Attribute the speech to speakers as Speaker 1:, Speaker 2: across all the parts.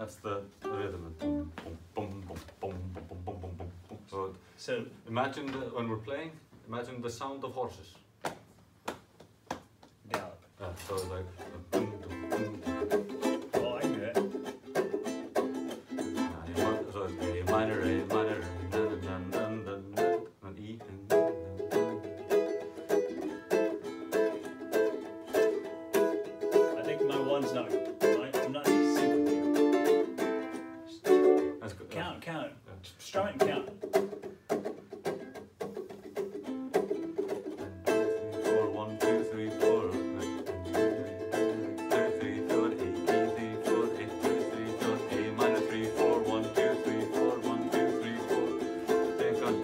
Speaker 1: That's the rhythm. Boom, boom, boom, boom, boom, boom, boom, boom, boom. So imagine when we're playing, imagine the sound of horses.
Speaker 2: Gallop.
Speaker 1: So it's like. Boom, boom, boom.
Speaker 2: Oh, I knew it.
Speaker 1: So it's A minor, and E,
Speaker 2: I think my one's not. I'm not singing here.
Speaker 1: That's good.
Speaker 2: Count.
Speaker 1: Yeah.
Speaker 2: Strum it and count.
Speaker 1: 1, 2, 3, 4, 3, 4, 8, 3, 4, 8, 2, 3, 4, A minor 3, 4, 1, 2, 3, 4, 1, 2, 3, 4. Take on.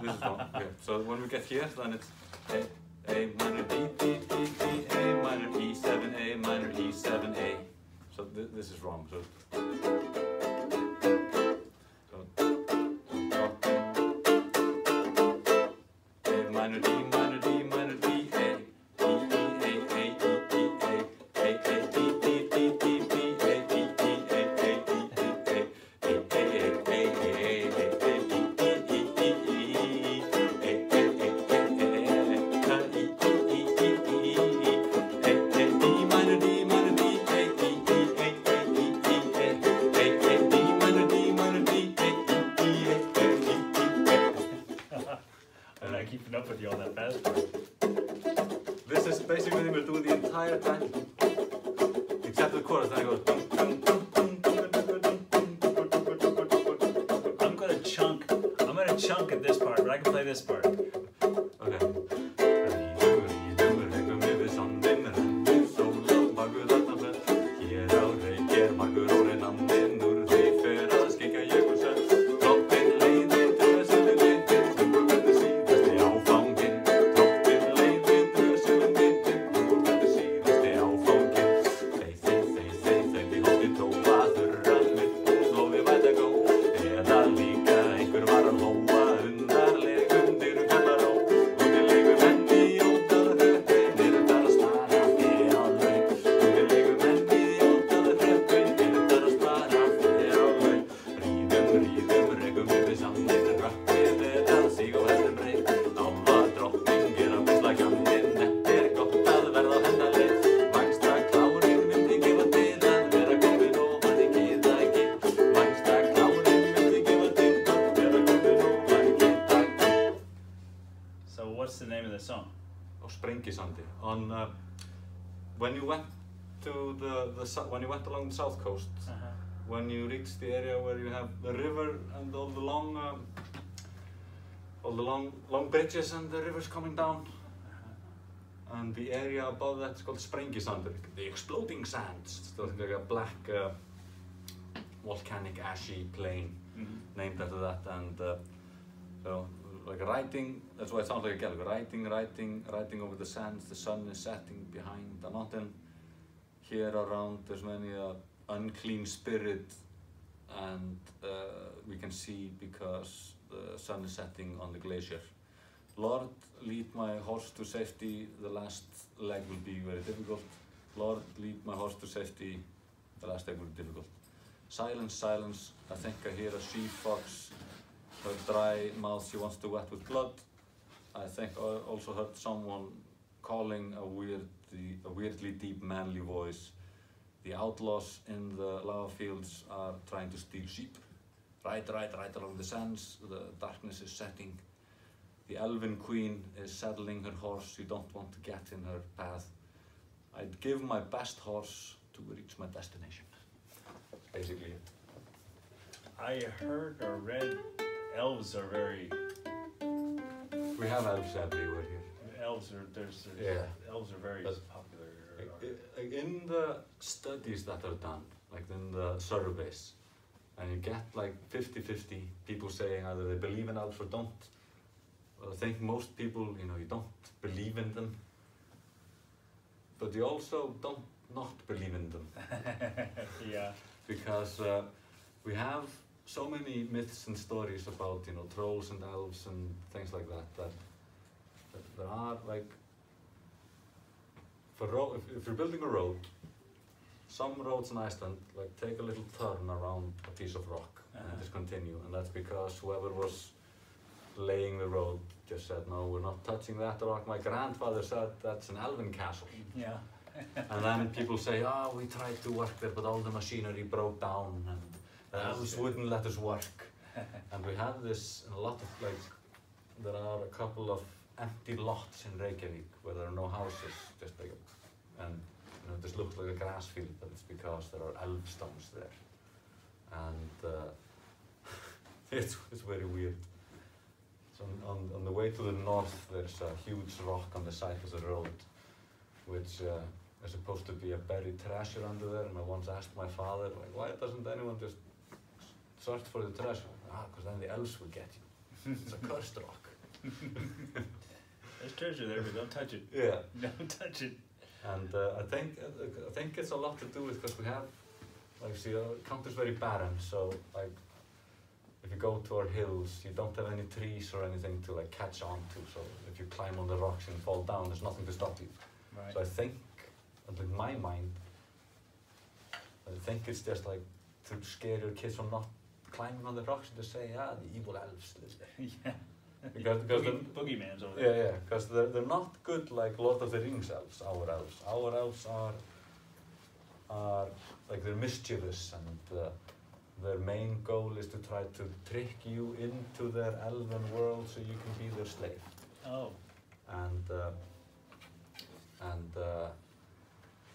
Speaker 1: This is wrong. Okay. So when we get here, then it's A minor D, D, D, D, A minor E7, A minor E7, A. So this is wrong. So minor D, minor D, minor D, A, E, E, A, E, E, A, A, A, D, D, D, D, D, A, E, E, A, A, E, E, A,
Speaker 2: I'm not keeping up with you on that fast part.
Speaker 1: This is basically we're doing the entire time, except the chorus. Then it goes.
Speaker 2: I'm gonna chunk at this part, but I can play this part.
Speaker 1: Okay.
Speaker 2: What's the name of the song?
Speaker 1: Sprengisandi. On when you went to when you went along the south coast, when you reach the area where you have the river and all the long bridges and the rivers coming down, and the area above that is called Sprengisandi, the exploding sands. It's like a black volcanic ashy plain named after that, and so. Like riding, that's why it sounds like a Gaelic. Riding over the sands. The sun is setting behind the mountain. Here around, there's many unclean spirit, and we can see because the sun is setting on the glacier. Lord, lead my horse to safety. The last leg will be very difficult. Lord, lead my horse to safety. The last leg will be difficult. Silence, silence. I think I hear a she-fox. Her dry mouth she wants to wet with blood. I think I also heard someone calling a weirdly deep manly voice. The outlaws in the lava fields are trying to steal sheep. Ride along the sands. The darkness is setting. The elven queen is saddling her horse. You don't want to get in her path. I'd give my best horse to reach my destination. That's basically it.
Speaker 2: I heard or read elves are very...
Speaker 1: We have elves everywhere here.
Speaker 2: Elves are, elves are very popular.
Speaker 1: In the studies that are done, like in the surveys, and you get like 50-50 people saying either they believe in elves or don't. Well, I think most people, you don't believe in them, but you also don't not believe in them.
Speaker 2: Yeah.
Speaker 1: Because we have so many myths and stories about, trolls and elves and things like that, that there are like if you're building a road, some roads in Iceland like take a little turn around a piece of rock and just continue, and that's because whoever was laying the road just said, no, we're not touching that rock. My grandfather said that's an elven castle.
Speaker 2: Yeah.
Speaker 1: And then people say, oh, we tried to work there, but all the machinery broke down and the elves wouldn't let us work. And we have this in a lot of, like, there are a couple of empty lots in Reykjavik where there are no houses, just like, and you know, this looks like a grass field, but it's because there are elf stones there. And it's very weird. So on the way to the north, there's a huge rock on the side of the road, which is supposed to be a buried treasure under there. And I once asked my father, like, why doesn't anyone just search for the treasure? Ah, because then the elves will get you. It's a cursed rock.
Speaker 2: There's treasure there, but don't touch it.
Speaker 1: Yeah.
Speaker 2: Don't touch it.
Speaker 1: And I think it's a lot to do with because we have, like, see, our country's very barren. So, like, if you go to our hills, you don't have any trees or anything to like catch on to. So if you climb on the rocks and fall down, there's nothing to stop you.
Speaker 2: Right.
Speaker 1: So I think, and in my mind, I think it's just like to scare your kids from not climbing on the rocks and to say, ah, the evil elves live there.
Speaker 2: Yeah.
Speaker 1: Because
Speaker 2: Boogeyman's over there.
Speaker 1: yeah, because they're not good like Lord of the Rings elves, our elves. Our elves are like, they're mischievous, and their main goal is to try to trick you into their elven world so you can be their slave.
Speaker 2: Oh.
Speaker 1: And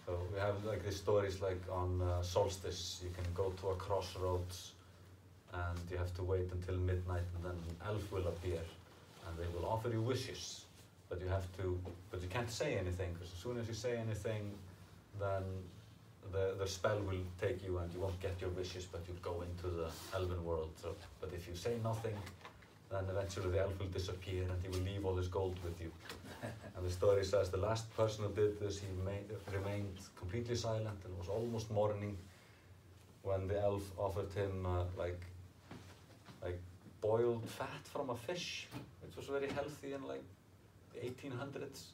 Speaker 1: so we have like these stories like on solstice, you can go to a crossroads and you have to wait until midnight, and then an elf will appear and they will offer you wishes, but you can't say anything, because as soon as you say anything, then the spell will take you and you won't get your wishes, but you'll go into the elven world. So, but if you say nothing, then eventually the elf will disappear and he will leave all his gold with you. And the story says the last person who did this, he remained completely silent, and it was almost morning when the elf offered him like boiled fat from a fish, which was very healthy in like the 1800s.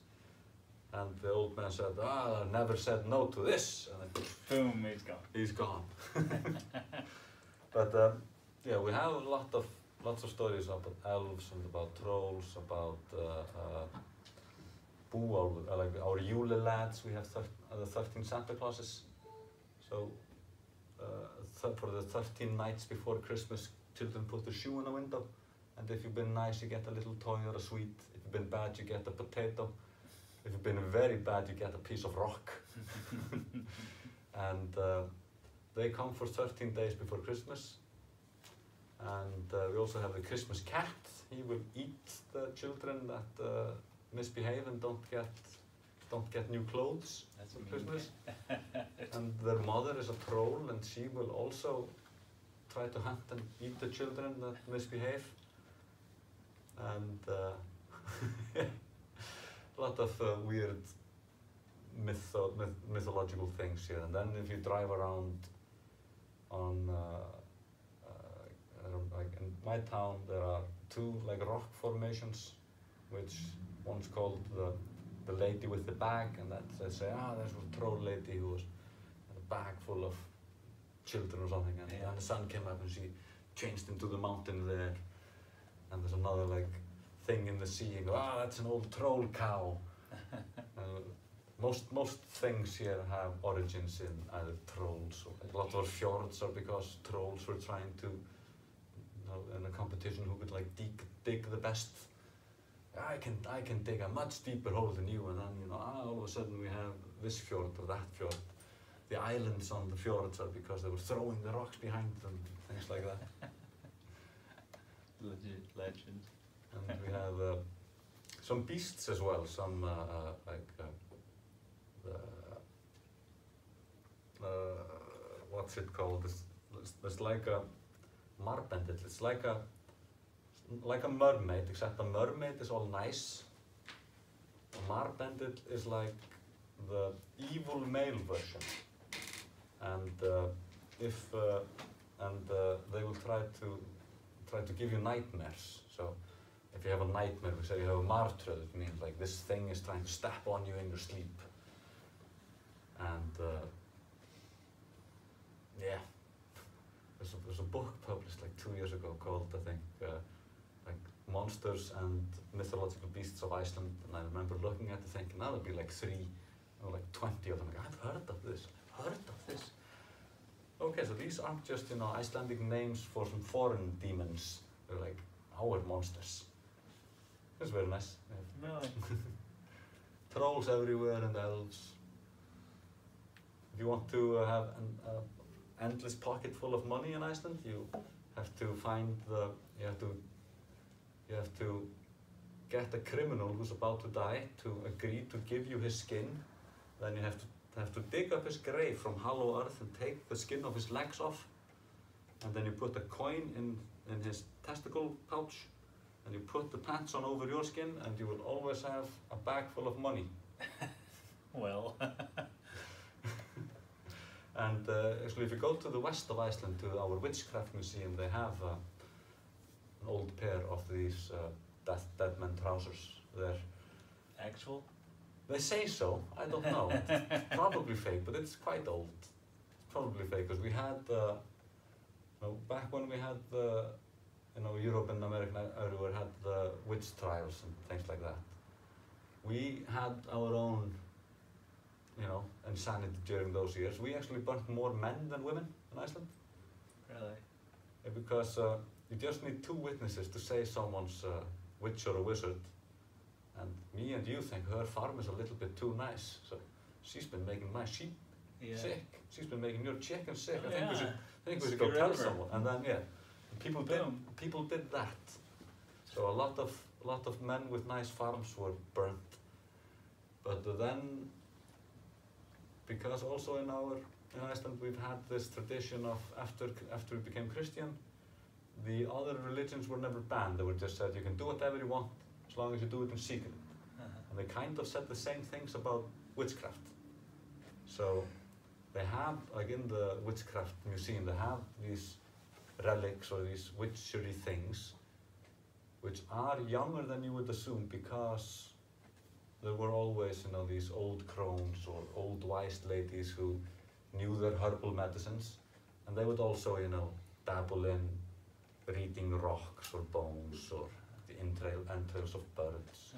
Speaker 1: And the old man said, ah, I never said no to this. And then,
Speaker 2: boom, he's gone.
Speaker 1: He's gone. But yeah, we have lots of stories about elves and about trolls, about like our Yule lads. We have the 13 Santa Clauses. So for the 13 nights before Christmas, children put a shoe in a window. And if you've been nice, you get a little toy or a sweet. If you've been bad, you get a potato. If you've been very bad, you get a piece of rock. And they come for 13 days before Christmas. And we also have the Christmas cat. He will eat the children that misbehave and don't get new clothes for Christmas. And their mother is a troll, and she will also try to hunt and eat the children that misbehave. And a lot of weird mythological things here. And then if you drive around on, like in my town, there are two like rock formations, which one's called the lady with the bag, and that they say, ah, there's a troll lady who was had a bag full of children or something, and then the sun came up and she changed into the mountain there. And there's another like thing in the sea, and go, ah, that's an old troll cow. Most things here have origins in either trolls, or a lot of fjords are because trolls were trying to, you know, in a competition who could like dig the best. I can dig a much deeper hole than you, and then, you know, all of a sudden we have this fjord or that fjord. The islands on the fjords are because they were throwing the rocks behind them, things like that.
Speaker 2: Legit legend.
Speaker 1: And we have some beasts as well, some what's it called? It's like a marbendill. It's like a mermaid, except a mermaid is all nice. A marbendill is like the evil male version, and they will try to give you nightmares. So if you have a nightmare, we say you have a martröð, it means like this thing is trying to step on you in your sleep. And yeah, there's a book published like 2 years ago called, I think, like Monsters and Mythological Beasts of Iceland, and I remember looking at it thinking, that'll be like 3 or like 20 of them. Like, I've heard of this, Okay, so these aren't just, you know, Icelandic names for some foreign demons. They're like our monsters. It's very nice.
Speaker 2: Really?
Speaker 1: Trolls everywhere and elves. If you want to have an endless pocket full of money in Iceland, you have to find you have to get a criminal who's about to die to agree to give you his skin. Then you have to dig up his grave from hollow earth and take the skin of his legs off. And then you put a coin in his testicle pouch, and you put the pants on over your skin, and you will always have a bag full of money.
Speaker 2: Well.
Speaker 1: And actually, if you go to the west of Iceland, to our witchcraft museum, they have an old pair of these dead man trousers there.
Speaker 2: Actual?
Speaker 1: They say so. I don't know. It's probably fake, but it's quite old. It's probably fake, because we had, back when we had Europe and America everywhere had the witch trials and things like that. We had our own, insanity during those years. We actually burnt more men than women in Iceland.
Speaker 2: Really?
Speaker 1: Yeah, because you just need 2 witnesses to say someone's a witch or a wizard. And me and you think her farm is a little bit too nice. So she's been making my sheep sick. She's been making your chicken sick. I think we should go tell someone. And then people did that. So a lot of men with nice farms were burnt. But then, because also in Iceland we've had this tradition of after we became Christian, the other religions were never banned. They were just said you can do whatever you want as long as you do it in secret. And they kind of said the same things about witchcraft. So they have, like in the witchcraft museum, they have these relics or these witchery things which are younger than you would assume, because there were always, these old crones or old wise ladies who knew their herbal medicines, and they would also, dabble in reading rocks or bones or the entrails of birds.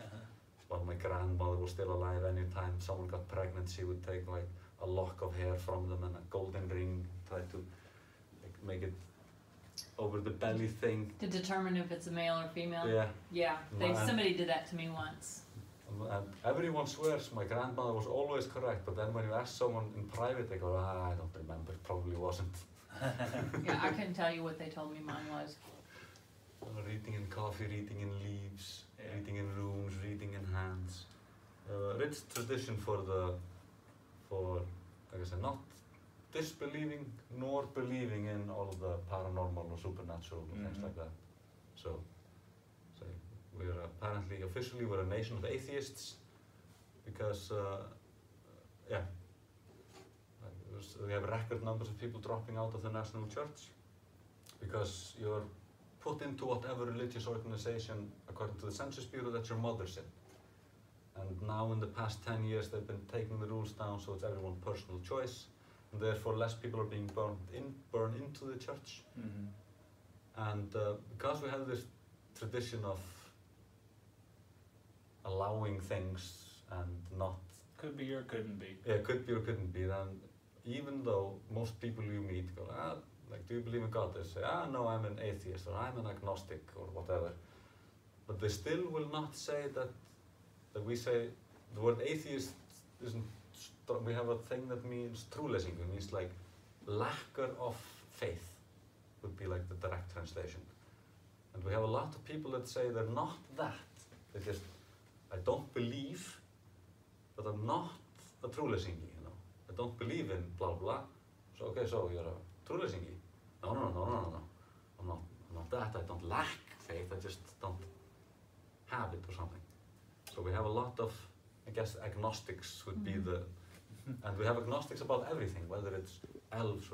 Speaker 1: While my grandmother was still alive, anytime someone got pregnant, she would take like a lock of hair from them and a golden ring, try to make it over the belly thing.
Speaker 3: To determine if it's a male or female?
Speaker 1: Yeah.
Speaker 3: Yeah, somebody did that to me once.
Speaker 1: And everyone swears my grandmother was always correct, but then when you ask someone in private, they go, I don't remember, it probably wasn't.
Speaker 3: Yeah, I couldn't tell you what they told me mine was.
Speaker 1: Reading in coffee, reading in leaves, reading in rooms, reading in hands. Rich tradition for like I said, not disbelieving nor believing in all the paranormal or supernatural things like that. So we're apparently, officially, we're a nation of atheists, because we have record numbers of people dropping out of the national church, because you're put into whatever religious organization, according to the Census Bureau, that your mother's in. And now in the past 10 years they've been taking the rules down, so it's everyone's personal choice, and therefore less people are being burned into the church. And because we have this tradition of allowing things and not...
Speaker 2: Could be or couldn't be.
Speaker 1: Yeah, could be or couldn't be. Then even though most people you meet go, do you believe in God? They say, no, I'm an atheist, or I'm an agnostic, or whatever. But they still will not say that we say, the word atheist isn't, we have a thing that means trúleysingur. It means like lacker of faith, would be like the direct translation. And we have a lot of people that say they're not that. They just, I don't believe, but I'm not a trúleysingi, I don't believe in blah blah. So okay, so you're a trúleysingi. No. I'm not that. I don't lack faith. I just don't have it or something. So we have a lot of, I guess, agnostics would be the, and we have agnostics about everything, whether it's elves or